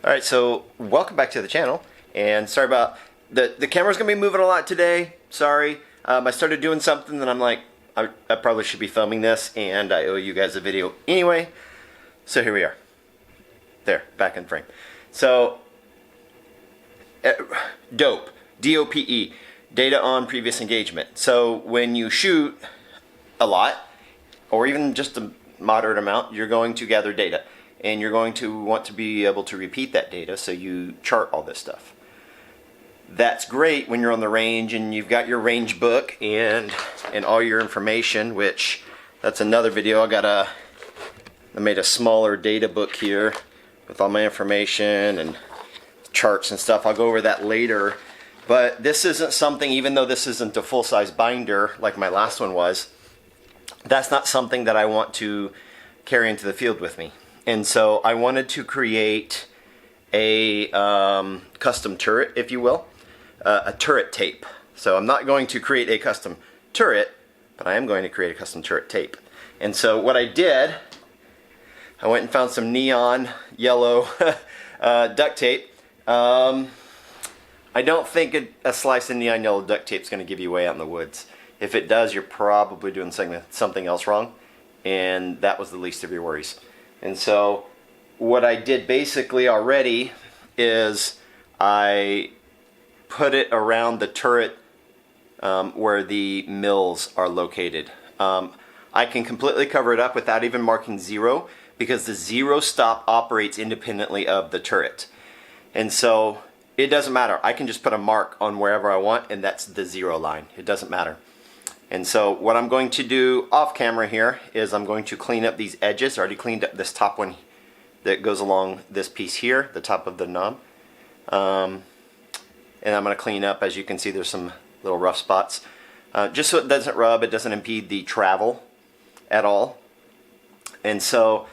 Alright, so welcome back to the channel, and sorry about the camera's gonna be moving a lot today. Sorry. I started doing something and I'm like, I probably should be filming this, and I owe you guys a video anyway. So here we are. There, back in frame. So dope, D-O-P-E, data on previous engagement. So when you shoot a lot, or even just a moderate amount, you're going to gather data. And you're going to want to be able to repeat that data, so you chart all this stuff. That's great when you're on the range and you've got your range book and all your information, which that's another video. I made a smaller data book here with all my information and charts and stuff. I'll go over that later. But this isn't something, even though this isn't a full-size binder like my last one was, that's not something that I want to carry into the field with me. And so I wanted to create a custom turret, if you will, a turret tape. So I'm not going to create a custom turret, but I am going to create a custom turret tape. And so what I did, I went and found some neon yellow duct tape. I don't think a slice of neon yellow duct tape is going to give you away out in the woods. If it does, you're probably doing something else wrong, and that was the least of your worries. And so what I did basically already is I put it around the turret where the mills are located. I can completely cover it up without even marking 0, because the 0 stop operates independently of the turret. And so it doesn't matter. I can just put a mark on wherever I want, and that's the 0 line. It doesn't matter. And so what I'm going to do off camera here is I'm going to clean up these edges. I already cleaned up this top one that goes along this piece here, the top of the knob. And I'm going to clean up, as you can see, there's some little rough spots. Just so it doesn't rub, it doesn't impede the travel at all. And so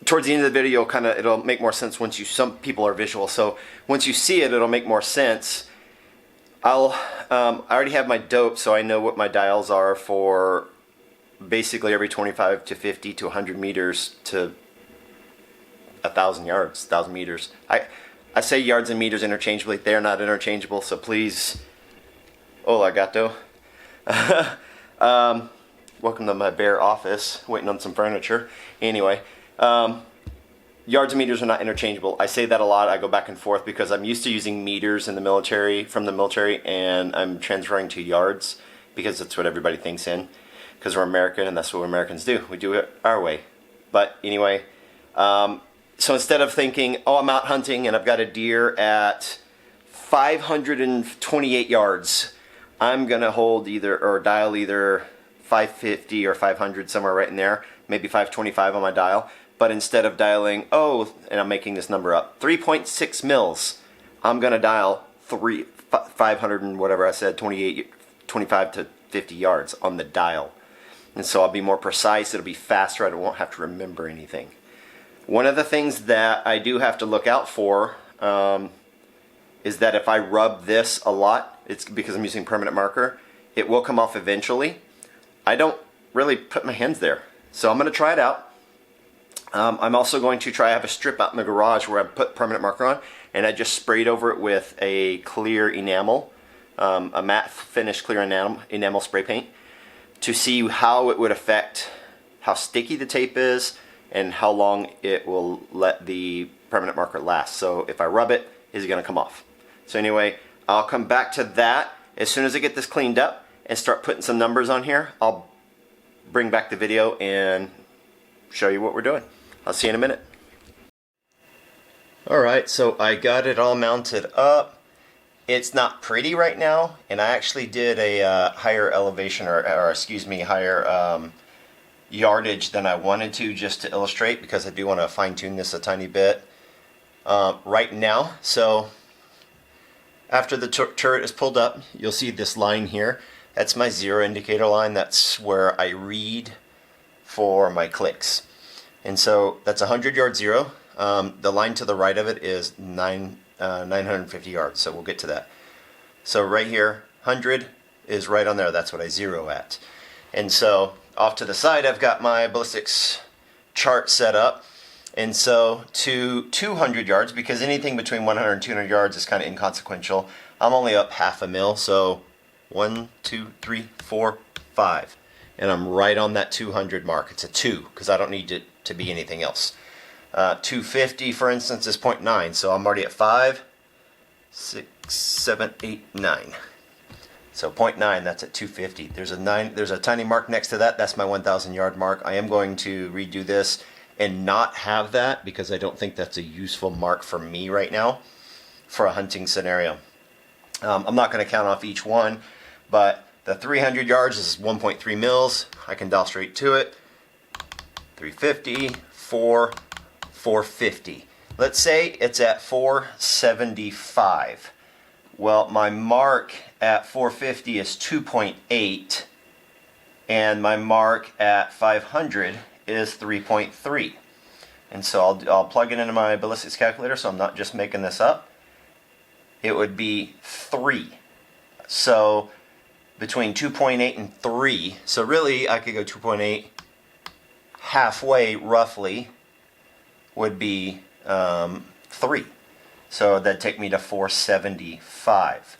towards the end of the video, it'll make more sense once some people are visual. So once you see it, it'll make more sense. I already have my dope, so I know what my dials are for basically every 25 to 50 to 100 meters to 1,000 yards, 1,000 meters. I say yards and meters interchangeably. They're not interchangeable, so please, hola gato. Welcome to my bare office, waiting on some furniture. Anyway, yards and meters are not interchangeable. I say that a lot. I go back and forth because I'm used to using meters in the military, from the military, and I'm transferring to yards because that's what everybody thinks in, because we're American and that's what Americans do. We do it our way. But anyway, so instead of thinking, oh, I'm out hunting and I've got a deer at 528 yards, I'm going to hold dial either 550 or 500, somewhere right in there, maybe 525 on my dial. But instead of dialing, and I'm making this number up, 3.6 mils, I'm going to dial 500 and whatever I said, 25 to 50 yards on the dial. And so I'll be more precise, it'll be faster, I won't have to remember anything. One of the things that I do have to look out for is that if I rub this a lot, it's because I'm using permanent marker, it will come off eventually. I don't really put my hands there. So I'm going to try it out. I'm also going to try, I have a strip out in the garage where I put permanent marker on, and I just sprayed over it with a clear enamel, a matte finish clear enamel spray paint, to see how it would affect how sticky the tape is and how long it will let the permanent marker last. So if I rub it, is it going to come off? So anyway, I'll come back to that as soon as I get this cleaned up and start putting some numbers on here. I'll bring back the video and show you what we're doing. I'll see you in a minute. Alright, so I got it all mounted up. It's not pretty right now, and I actually did a higher elevation, or excuse me, higher yardage than I wanted to, just to illustrate, because I do want to fine-tune this a tiny bit right now. So after the turret is pulled up, you'll see this line here. That's my 0 indicator line. That's where I read for my clicks. And so that's 100 yard 0. The line to the right of it is 950 yards, so we'll get to that. So right here, 100 is right on there. That's what I 0 at. And so off to the side, I've got my ballistics chart set up, And so to 200 yards, because anything between 100 and 200 yards is kind of inconsequential, I'm only up half a mil, so 1, 2, 3, 4, 5. And I'm right on that 200 mark. It's a 2, because I don't need it to be anything else. 250, for instance, is 0.9, so I'm already at 5, 6, 7, 8, 9. So 0.9, that's at 250. There's a tiny mark next to that. That's my 1,000 yard mark. I am going to redo this and not have that because I don't think that's a useful mark for me right now for a hunting scenario. I'm not going to count off each one, but the 300 yards is 1.3 mils. I can dial straight to it. 350, 4, 450. Let's say it's at 475. Well, my mark at 450 is 2.8, and my mark at 500 is 3.3. And so I'll plug it into my ballistics calculator, so I'm not just making this up. It would be 3. So between 2.8 and 3, so really I could go 2.8, halfway roughly would be 3. So that'd take me to 475.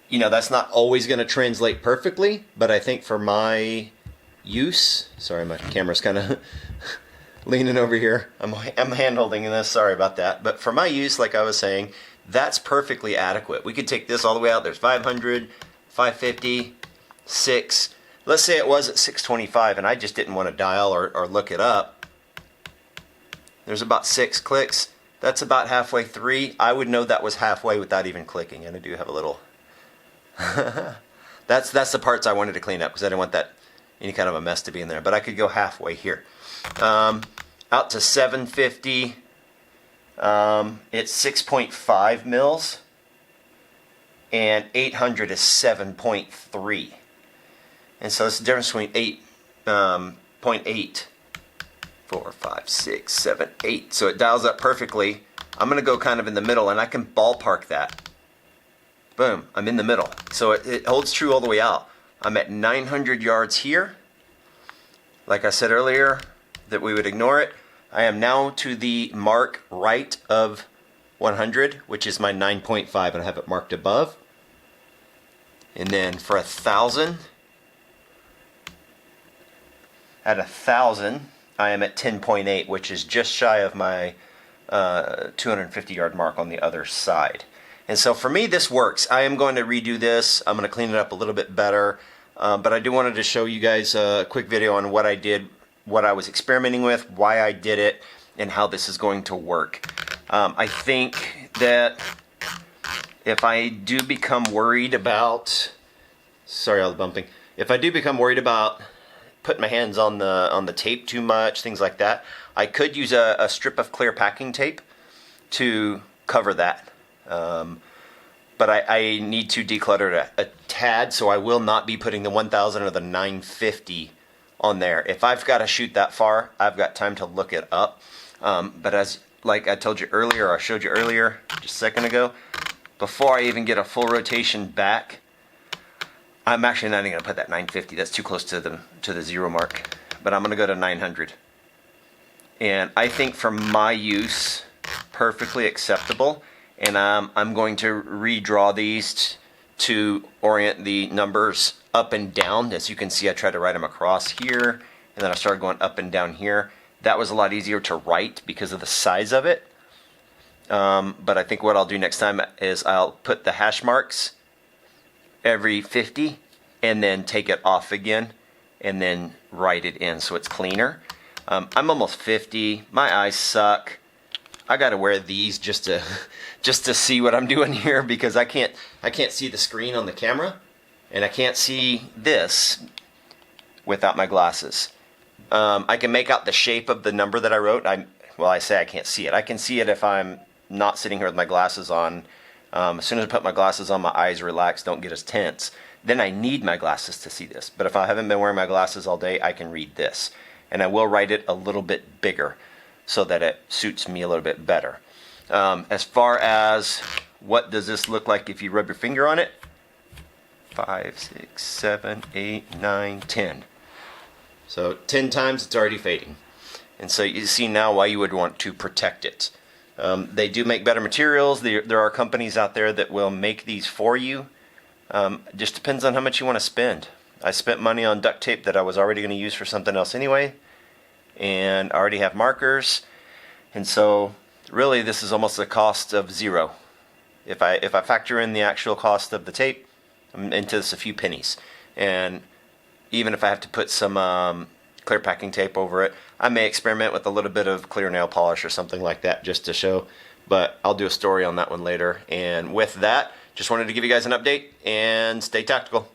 You know, that's not always going to translate perfectly, but I think for my use, sorry, my camera's kind of leaning over here. I'm hand-holding this, sorry about that. But for my use, like I was saying, that's perfectly adequate. We could take this all the way out. There's 500, 550, 6. Let's say it was at 625 and I just didn't want to dial or look it up. There's about 6 clicks. That's about halfway 3. I would know that was halfway without even clicking. And I do have a little... that's the parts I wanted to clean up because I didn't want that any kind of a mess to be in there. But I could go halfway here. Out to 750. It's 6.5 mils. And 800 is 7.3. And so it's the difference between 0.8. 4, 5, 6, 7, 8. So it dials up perfectly. I'm going to go kind of in the middle, and I can ballpark that. Boom, I'm in the middle. So it holds true all the way out. I'm at 900 yards here. Like I said earlier, that we would ignore it. I am now to the mark right of 100, which is my 9.5, and I have it marked above. And then for 1,000, at 1,000, I am at 10.8, which is just shy of my 250 yard mark on the other side. And so for me, this works. I am going to redo this. I'm going to clean it up a little bit better. But I do wanted to show you guys a quick video on what I did, what I was experimenting with, why I did it, and how this is going to work. I think that if I do become worried about, sorry, all the bumping. If I do become worried about putting my hands on the tape too much, things like that, I could use a strip of clear packing tape to cover that. But I need to declutter it a tad, so I will not be putting the 1,000 or the 950 on there. If I've got to shoot that far, I've got time to look it up. But as like I told you earlier, or I showed you earlier, just a second ago, before I even get a full rotation back, I'm actually not even going to put that 950. That's too close to the 0 mark. But I'm going to go to 900. And I think for my use, perfectly acceptable. And I'm going to redraw these to orient the numbers up and down. As you can see, I tried to write them across here, and then I started going up and down here. That was a lot easier to write because of the size of it. But I think what I'll do next time is I'll put the hash marks every 50 and then take it off again and then write it in so it's cleaner. I'm almost 50. My eyes suck. I gotta wear these just to see what I'm doing here because I can't see the screen on the camera, and I can't see this without my glasses. I can make out the shape of the number that I wrote. I say I can't see it. I can see it if I'm not sitting here with my glasses on. As soon as I put my glasses on, my eyes relax, don't get as tense. Then I need my glasses to see this. But if I haven't been wearing my glasses all day, I can read this. And I will write it a little bit bigger so that it suits me a little bit better. As far as what does this look like if you rub your finger on it? 5, 6, 7, 8, 9, 10. So 10 times it's already fading. And so you see now why you would want to protect it. They do make better materials. There are companies out there that will make these for you. Just depends on how much you want to spend. I spent money on duct tape that I was already going to use for something else anyway, and I already have markers, and so really this is almost the cost of zero. If I factor in the actual cost of the tape, I'm into this a few pennies. And even if I have to put some clear packing tape over it, I may experiment with a little bit of clear nail polish or something like that just to show, but I'll do a story on that one later. And with that, just wanted to give you guys an update and stay tactical.